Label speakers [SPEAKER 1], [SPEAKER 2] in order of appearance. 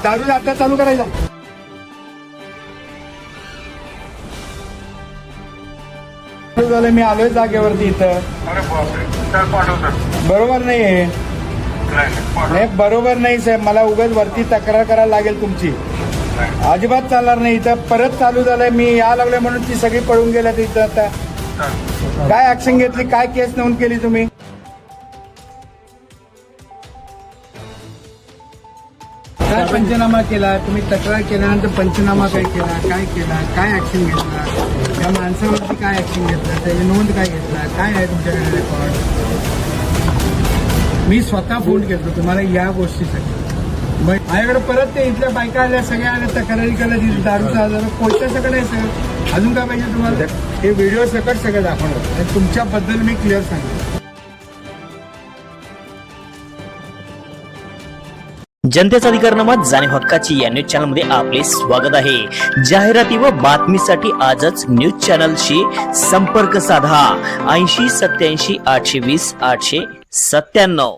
[SPEAKER 1] दारू आता चालू करायचा. झालं मी आलोय जागेवरती इथं.
[SPEAKER 2] अरे बापरे, तर पाठवतात.
[SPEAKER 1] बरोबर नाहीये. नाही बरोबर नाही साहेब, मला उगाच वरती तक्रार करायला लागेल तुमची. अजिबात चालणार नाही. इथं परत चालू झालंय, मी या लागलोय म्हणून ती सगळी पळून गेल्यात इथं. आता काय ऍक्शन घेतली, काय केस नोंद केली तुम्ही? काय पंचनामा केला तुम्ही? तक्रार केल्यानंतर पंचनामा काय केला, काय ऍक्शन घेतला, त्या माणसावरती काय ऍक्शन घेतला, त्याची नोंद काय घेतला, काय आहे तुमच्याकडे रेकॉर्ड? मी स्वतः फोन केलो तुम्हाला या गोष्टीसाठी. माझ्याकडे परत ते इथल्या बायका आल्या, सगळ्या आल्या तक्रारी केल्या, दारूचा आजार कोणत्या सगळं आहे सगळं. अजून काय पाहिजे तुम्हाला? हे व्हिडिओ सकट सगळं दाखवणार आणि तुमच्याबद्दल मी क्लिअर सांगतो.
[SPEAKER 3] जनतेचा अधिकारनामा जाणीव हक्काची या न्यूज चॅनल मध्ये आपले स्वागत आहे. जाहिराती व बातमीसाठी आजच न्यूज चॅनलशी संपर्क साधा. 80 87 820 897.